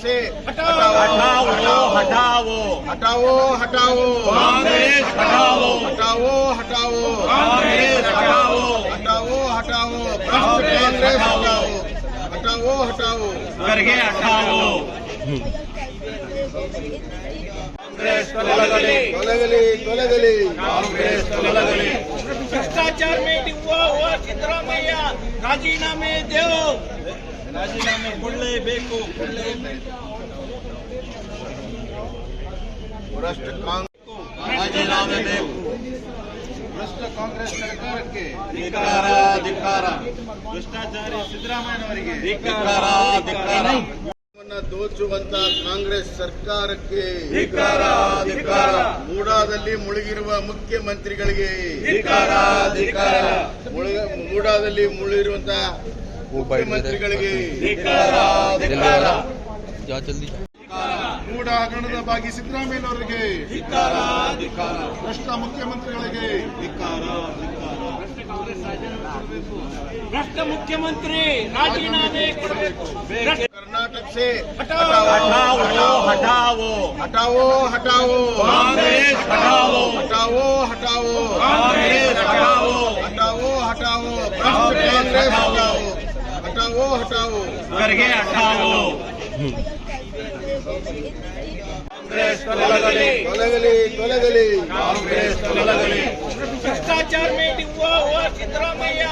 से हटाओ हटाओ हटाओ हटाओ हटाओ कांग्रेस हटाओ हटाओ हटाओ कांग्रेस हटाओ हटाओ हटाओ कांग्रेस हटाओ हटाओ हटाओ करके हटाओ कांग्रेस ತೊಲಗಲಿ ತೊಲಗಲಿ ತೊಲಗಲಿ कांग्रेस ತೊಲಗಲಿ भ्रष्टाचार में डूबा हुआ सिद्धरामಯ್ಯ राजीनामे दो ರಾಜೀನಾಮೆ ಕೊಡಲೇಬೇಕು ಭ್ರಷ್ಟ ರಾಜೀನಾಮೆ ಬೇಕು ಭ್ರಷ್ಟ ಕಾಂಗ್ರೆಸ್ ಸರ್ಕಾರಕ್ಕೆ ಧಿಕ್ಕಾರ ಧಿಕ್ಕಾರ ಭ್ರಷ್ಟಾಚಾರಿ ಸಿದ್ದರಾಮಯ್ಯನವರಿಗೆ ಧಿಕ್ಕಾರ ಧಿಕ್ಕಾರ ದೋಚುವಂತ ಕಾಂಗ್ರೆಸ್ ಸರ್ಕಾರಕ್ಕೆ ಧಿಕ್ಕಾರ ಧಿಕ್ಕಾರ ಮೂಡಾದಲ್ಲಿ ಮುಳುಗಿರುವ ಮುಖ್ಯಮಂತ್ರಿಗಳಿಗೆ ಧಿಕ್ಕಾರ ಧಿಕ್ಕಾರ ಮೂಡಾದಲ್ಲಿ ಮುಳುಗಿರುವಂತಹ ಮುಖ್ಯಮಂತ್ರಿಗಳಿಗೆ ಧಿಕ್ಕಾರ ಧಿಕ್ಕಾರ ಮೂಡ ಹಗರಣದ ಭಾಗಿ ಸಿದ್ದರಾಮಯ್ಯನವರಿಗೆ ಧಿಕ್ಕಾರ ಧಿಕ್ಕಾರ ಭ್ರಷ್ಟ ಮುಖ್ಯಮಂತ್ರಿಗಳಿಗೆ ಧಿಕ್ಕಾರ ಧಿಕ್ಕಾರ भ्रष्ट मुख्यमंत्री राजीनामे ಕೊಡಬೇಕು कर्नाटक से हटाओ हटाओ हटाओ हटाओ हटाओ कांग्रेस हटाओ हटाओ हटाओ कांग्रेस हटाओ हटाओ हटाओ कांग्रेस हटाओ हटाओ हटाओ करके हटाओ कांग्रेस ತೊಲಗಲಿ ತೊಲಗಲಿ ತೊಲಗಲಿ कांग्रेस ತೊಲಗಲಿ भ्रष्टाचार में डूबा हुआ सिद्धरामಯ್ಯ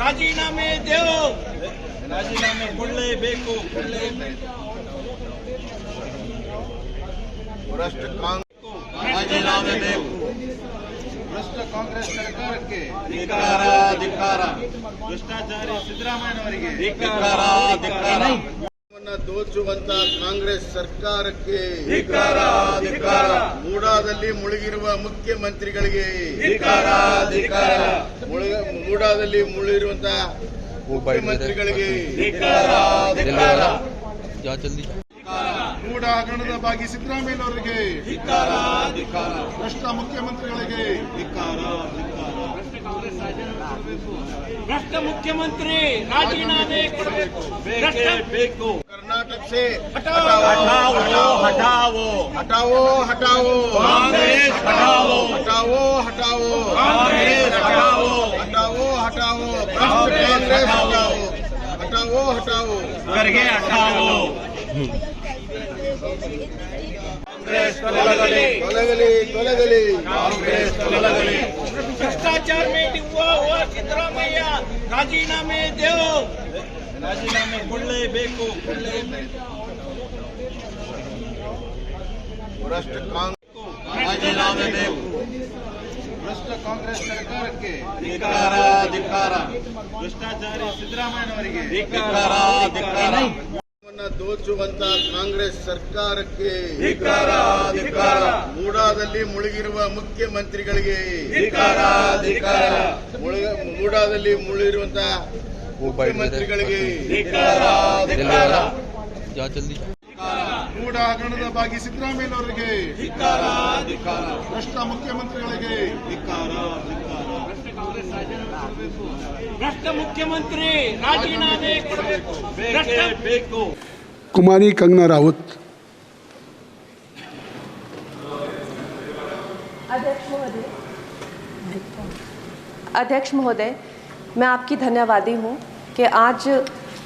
राजीनामे दो ರಾಜೀನಾಮೆ ಕೊಡಲೇಬೇಕು ಭ್ರಷ್ಟ ರಾಜೀನಾಮೆ ಬೇಕು ಭ್ರಷ್ಟ ಕಾಂಗ್ರೆಸ್ ಸರ್ಕಾರಕ್ಕೆ ಧಿಕ್ಕಾರ ಧಿಕ್ಕಾರ ಭ್ರಷ್ಟಾಚಾರಿ ಸಿದ್ದರಾಮಯ್ಯನವರಿಗೆ ಧಿಕ್ಕಾರ ಧಿಕ್ಕಾರ ದೋಚುವಂತ ಕಾಂಗ್ರೆಸ್ ಸರ್ಕಾರಕ್ಕೆ ಧಿಕ್ಕಾರ ಧಿಕ್ಕಾರ ಮೂಡಾದಲ್ಲಿ ಮುಳುಗಿರುವ ಮುಖ್ಯಮಂತ್ರಿಗಳಿಗೆ ಧಿಕ್ಕಾರ ಧಿಕ್ಕಾರ ಮೂಡಾದಲ್ಲಿ ಮುಳುಗಿರುವಂತಹ ಮುಖ್ಯಮಂತ್ರಿಗಳಿಗೆ ಧಿಕ್ಕಾರ ಧಿಕ್ಕಾರ ಮೂಡ ಹಗರಣದ ಭಾಗಿ ಸಿದ್ದರಾಮಯ್ಯನವರಿಗೆ ಧಿಕ್ಕಾರ ಧಿಕ್ಕಾರ ಭ್ರಷ್ಟ ಮುಖ್ಯಮಂತ್ರಿಗಳಿಗೆ ಧಿಕ್ಕಾರ ಧಿಕ್ಕಾರ भ्रष्ट मुख्यमंत्री राजीनामे ಕೊಡಬೇಕು ಬೇಕು कर्नाटक से हटाओ हटाओ हटाओ हटाओ हटाओ कांग्रेस हटाओ हटाओ हटाओ कांग्रेस हटाओ हटाओ हटाओ कांग्रेस हटाओ हटाओ हटाओ करके हटाओ कांग्रेस ತೊಲಗಲಿ ತೊಲಗಲಿ ತೊಲಗಲಿ कांग्रेस ತೊಲಗಲಿ भ्रष्टाचार में डूबा हुआ सिद्धरामಯ್ಯ राजीनामे दो ರಾಜೀನಾಮೆ ಕೊಡಲೇಬೇಕು ಭ್ರಷ್ಟ ರಾಜೀನಾಮೆ ಬೇಕು ಭ್ರಷ್ಟ ಕಾಂಗ್ರೆಸ್ ಸರ್ಕಾರಕ್ಕೆ ಧಿಕ್ಕಾರ ಧಿಕ್ಕಾರ ಭ್ರಷ್ಟಾಚಾರಿ ಸಿದ್ದರಾಮಯ್ಯನವರಿಗೆ ಧಿಕ್ಕಾರ ಧಿಕ್ಕಾರ ದೋಚುವಂತ ಕಾಂಗ್ರೆಸ್ ಸರ್ಕಾರಕ್ಕೆ ಧಿಕ್ಕಾರ ಧಿಕ್ಕಾರ ಮೂಡಾದಲ್ಲಿ ಮುಳುಗಿರುವ ಮುಖ್ಯಮಂತ್ರಿಗಳಿಗೆ ಧಿಕ್ಕಾರ ಧಿಕ್ಕಾರ ಮೂಡಾದಲ್ಲಿ ಮುಳುಗಿರುವಂತಹ ಮುಖ್ಯಮಂತ್ರಿಗಳಿಗೆ ಧಿಕ್ಕಾರ ಧಿಕ್ಕಾರ ಮೂಡ ಹಗರಣದ ಭಾಗಿ ಸಿದ್ದರಾಮಯ್ಯನವರಿಗೆ ಧಿಕ್ಕಾರ ಧಿಕ್ಕಾರ ಭ್ರಷ್ಟ ಮುಖ್ಯಮಂತ್ರಿಗಳಿಗೆ ಧಿಕ್ಕಾರ ಧಿಕ್ಕಾರ भ्रष्ट मुख्यमंत्री राजीनामे ಕೊಡಬೇಕು ಬೇಕು कुमारी कंगना राउत। अध्यक्ष महोदय, मैं आपकी धन्यवादी हूँ कि आज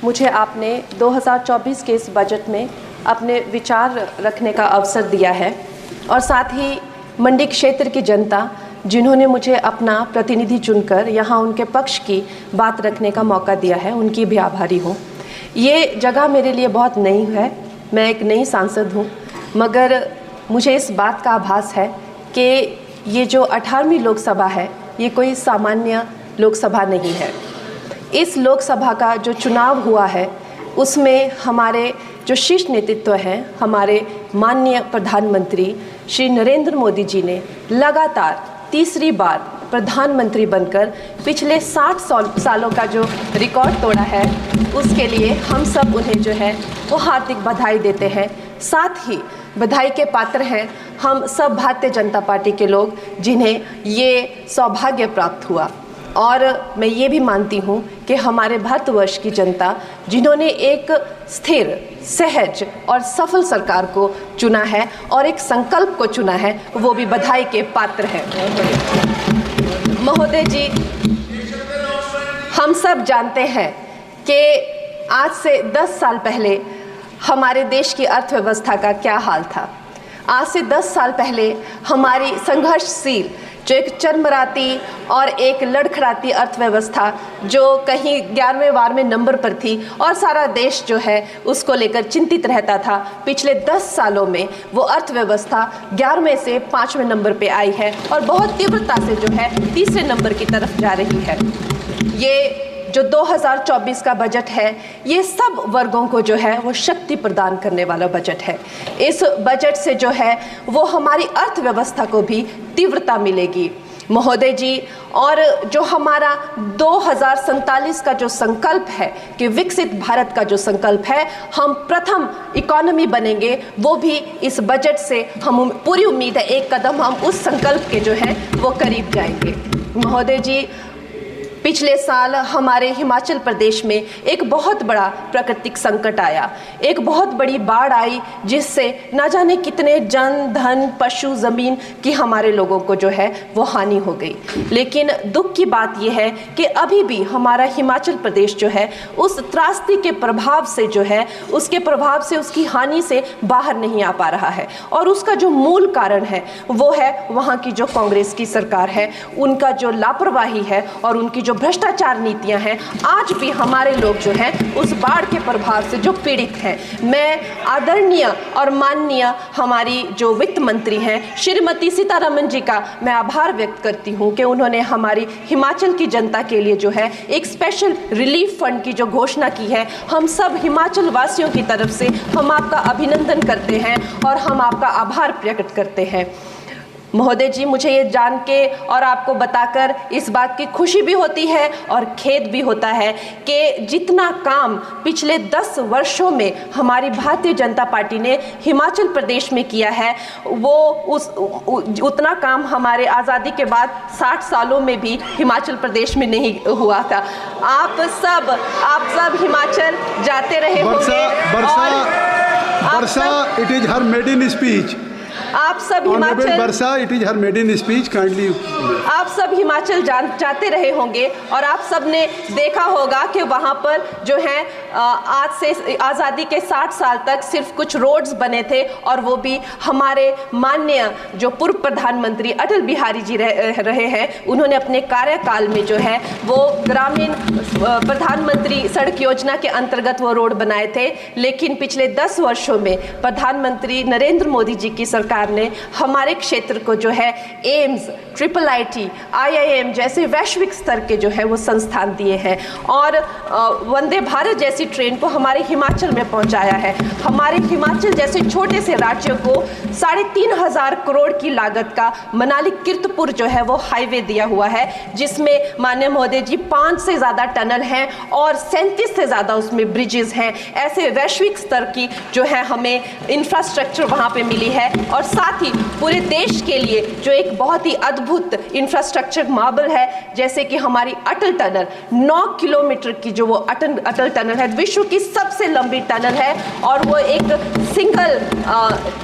मुझे आपने 2024 के इस बजट में अपने विचार रखने का अवसर दिया है और साथ ही मंडी क्षेत्र की जनता जिन्होंने मुझे अपना प्रतिनिधि चुनकर यहाँ उनके पक्ष की बात रखने का मौका दिया है, उनकी भी आभारी हूँ। ये जगह मेरे लिए बहुत नई है, मैं एक नई सांसद हूँ, मगर मुझे इस बात का आभास है कि ये जो 18वीं लोकसभा है ये कोई सामान्य लोकसभा नहीं है। इस लोकसभा का जो चुनाव हुआ है उसमें हमारे जो शीर्ष नेतृत्व हैं, हमारे माननीय प्रधानमंत्री श्री नरेंद्र मोदी जी ने लगातार तीसरी बार प्रधानमंत्री बनकर पिछले 60 सालों का जो रिकॉर्ड तोड़ा है, उसके लिए हम सब उन्हें जो है वो हार्दिक बधाई देते हैं। साथ ही बधाई के पात्र हैं हम सब भारतीय जनता पार्टी के लोग जिन्हें ये सौभाग्य प्राप्त हुआ। और मैं ये भी मानती हूँ कि हमारे भारतवर्ष की जनता जिन्होंने एक स्थिर, सहज और सफल सरकार को चुना है और एक संकल्प को चुना है, वो भी बधाई के पात्र हैं। महोदय जी, हम सब जानते हैं कि आज से 10 साल पहले हमारे देश की अर्थव्यवस्था का क्या हाल था। आज से 10 साल पहले हमारी संघर्षशील, जो एक चरमराती और एक लड़खड़ाती अर्थव्यवस्था, जो कहीं 11वें-12वें नंबर पर थी और सारा देश जो है उसको लेकर चिंतित रहता था, पिछले 10 सालों में वो अर्थव्यवस्था 11वें से 5वें नंबर पे आई है और बहुत तीव्रता से जो है 3रे नंबर की तरफ जा रही है। ये जो 2024 का बजट है, ये सब वर्गों को जो है वो शक्ति प्रदान करने वाला बजट है। इस बजट से जो है वो हमारी अर्थव्यवस्था को भी तीव्रता मिलेगी महोदय जी। और जो हमारा 2047 का जो संकल्प है कि विकसित भारत का जो संकल्प है, हम प्रथम इकोनॉमी बनेंगे, वो भी इस बजट से हम पूरी उम्मीद है एक कदम हम उस संकल्प के जो है वो करीब जाएंगे। महोदय जी, पिछले साल हमारे हिमाचल प्रदेश में एक बहुत बड़ा प्राकृतिक संकट आया, एक बहुत बड़ी बाढ़ आई, जिससे न जाने कितने जन, धन, पशु, ज़मीन की हमारे लोगों को जो है वो हानि हो गई। लेकिन दुख की बात यह है कि अभी भी हमारा हिमाचल प्रदेश जो है उस त्रासदी के प्रभाव से जो है, उसके प्रभाव से, उसकी हानि से बाहर नहीं आ पा रहा है। और उसका जो मूल कारण है वो है वहाँ की जो कांग्रेस की सरकार है, उनका जो लापरवाही है और उनकी जो भ्रष्टाचार नीतियां हैं। आज भी हमारे लोग जो हैं उस बाढ़ के प्रभाव से जो पीड़ित हैं। मैं आदरणीय और माननीय हमारी जो वित्त मंत्री हैं श्रीमती सीतारमण जी का मैं आभार व्यक्त करती हूं कि उन्होंने हमारी हिमाचल की जनता के लिए जो है एक स्पेशल रिलीफ फंड की जो घोषणा की है। हम सब हिमाचल वासियों की तरफ से हम आपका अभिनंदन करते हैं और हम आपका आभार प्रकट करते हैं। महोदय जी, मुझे ये जान के और आपको बताकर इस बात की खुशी भी होती है और खेद भी होता है कि जितना काम पिछले 10 वर्षों में हमारी भारतीय जनता पार्टी ने हिमाचल प्रदेश में किया है, वो उतना काम हमारे आज़ादी के बाद 60 सालों में भी हिमाचल प्रदेश में नहीं हुआ था। आप सब हिमाचल जाते रहे होंगे। वर्षा, it is her maiden speech. आप सब Himachal, Varsha, it is her maiden speech, kindly. आप सब हिमाचल जाते रहे होंगे और आप सब ने देखा होगा कि वहाँ पर जो है आज से आज़ादी के 60 साल तक सिर्फ कुछ रोड्स बने थे, और वो भी हमारे माननीय जो पूर्व प्रधानमंत्री अटल बिहारी जी रहे हैं, उन्होंने अपने कार्यकाल में जो है वो ग्रामीण प्रधानमंत्री सड़क योजना के अंतर्गत वो रोड बनाए थे। लेकिन पिछले 10 वर्षों में प्रधानमंत्री नरेंद्र मोदी जी की सरकार ने हमारे क्षेत्र को जो है एम्स, IIIT, IIM जैसे वैश्विक स्तर के जो है वो संस्थान दिए हैं और वंदे भारत जैसी ट्रेन को हमारे हिमाचल में पहुंचाया है। हमारे हिमाचल जैसे छोटे से राज्य को 3,500 करोड़ की लागत का मनाली कीर्तपुर जो है वो हाईवे दिया हुआ है, जिसमें माननीय महोदय जी 5 से ज़्यादा टनल हैं और 37 से ज़्यादा उसमें ब्रिजेस हैं। ऐसे वैश्विक स्तर की जो है हमें इंफ्रास्ट्रक्चर वहाँ पे मिली है और साथ ही पूरे देश के लिए जो एक बहुत ही अद्भुत इंफ्रास्ट्रक्चर मार्बल है, जैसे कि हमारी अटल टनल 9 किलोमीटर की जो वो अटल टनल है, विश्व की सबसे लंबी टनल है और वो एक सिंगल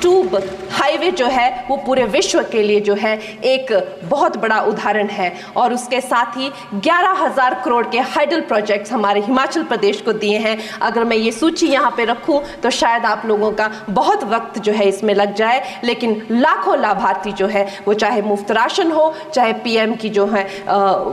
ट्यूब हाईवे जो है वो पूरे विश्व के लिए जो है एक बहुत बड़ा उदाहरण है। और उसके साथ ही 11,000 करोड़ के हाइडल प्रोजेक्ट्स हमारे हिमाचल प्रदेश को दिए हैं। अगर मैं ये सूची यहाँ पे रखूँ तो शायद आप लोगों का बहुत वक्त जो है इसमें लग जाए, लेकिन लाखों लाभार्थी जो है वो चाहे मुफ्त राशन हो, चाहे PM की जो है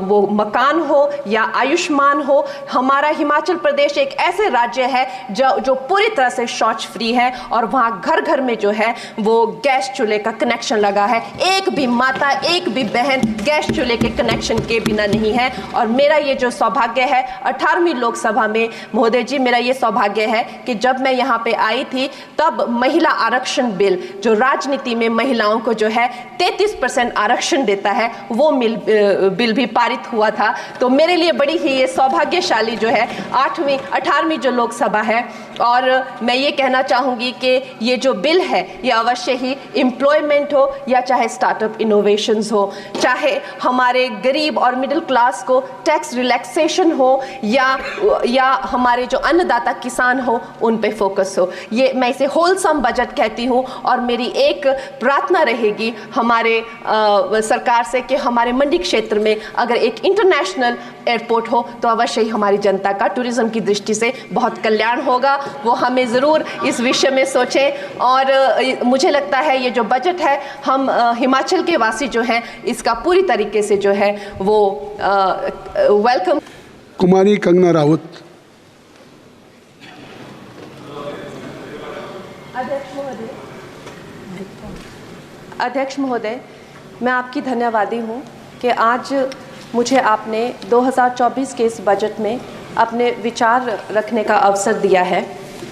वो मकान हो या आयुष्मान हो, हमारा हिमाचल प्रदेश एक ऐसे राज्य है जो पूरी तरह से शौच फ्री है और वहाँ घर घर में जो है वो गैस चूल्हे का कनेक्शन लगा है। एक भी माता, एक भी बहन गैस चूल्हे के कनेक्शन के बिना नहीं है। और मेरा ये जो सौभाग्य है 18वीं लोकसभा में महोदय जी, मेरा ये सौभाग्य है कि जब मैं यहाँ पे आई थी तब महिला आरक्षण बिल जो राजनीति राजनीति में महिलाओं को जो है 33% आरक्षण देता है, वो बिल भी पारित हुआ था। तो मेरे लिए बड़ी ही ये सौभाग्यशाली जो है 18वीं जो लोकसभा है, और मैं ये कहना चाहूँगी कि ये जो बिल है ये अवश्य ही एम्प्लॉयमेंट हो या चाहे स्टार्टअप इनोवेशंस हो, चाहे हमारे गरीब और मिडिल क्लास को टैक्स रिलैक्सेशन हो या हमारे जो अन्नदाता किसान हो उन पे फोकस हो। ये मैं इसे होलसम बजट कहती हूँ, और मेरी एक प्रार्थना रहेगी हमारे सरकार से कि हमारे मंडी क्षेत्र में अगर एक इंटरनेशनल एयरपोर्ट हो तो अवश्य ही हमारी जनता का टूरिज्म की दृष्टि से बहुत कल्याण होगा। वो हमें ज़रूर इस विषय में सोचें, और मुझे लगता है ये जो बजट है हम हिमाचल के वासी जो हैं इसका पूरी तरीके से जो है वो वेलकम। कुमारी कंगना राउत। अध्यक्ष महोदय, मैं आपकी धन्यवादी हूँ कि आज मुझे आपने 2024 के इस बजट में अपने विचार रखने का अवसर दिया है,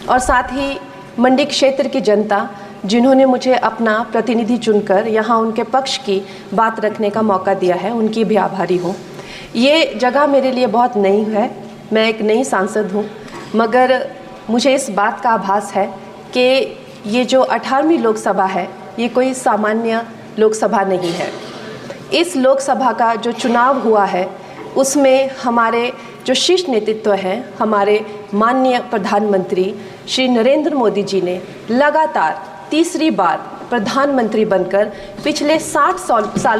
और साथ ही मंडी क्षेत्र की जनता जिन्होंने मुझे अपना प्रतिनिधि चुनकर यहाँ उनके पक्ष की बात रखने का मौका दिया है, उनकी भी आभारी हूँ। ये जगह मेरे लिए बहुत नई है, मैं एक नई सांसद हूँ, मगर मुझे इस बात का आभास है कि ये जो 18वीं लोकसभा है ये कोई सामान्य लोकसभा नहीं है। इस लोकसभा का जो चुनाव हुआ है उसमें हमारे जो शीर्ष नेतृत्व हैं, हमारे माननीय प्रधानमंत्री श्री नरेंद्र मोदी जी ने लगातार तीसरी बार प्रधानमंत्री बनकर पिछले 60 साल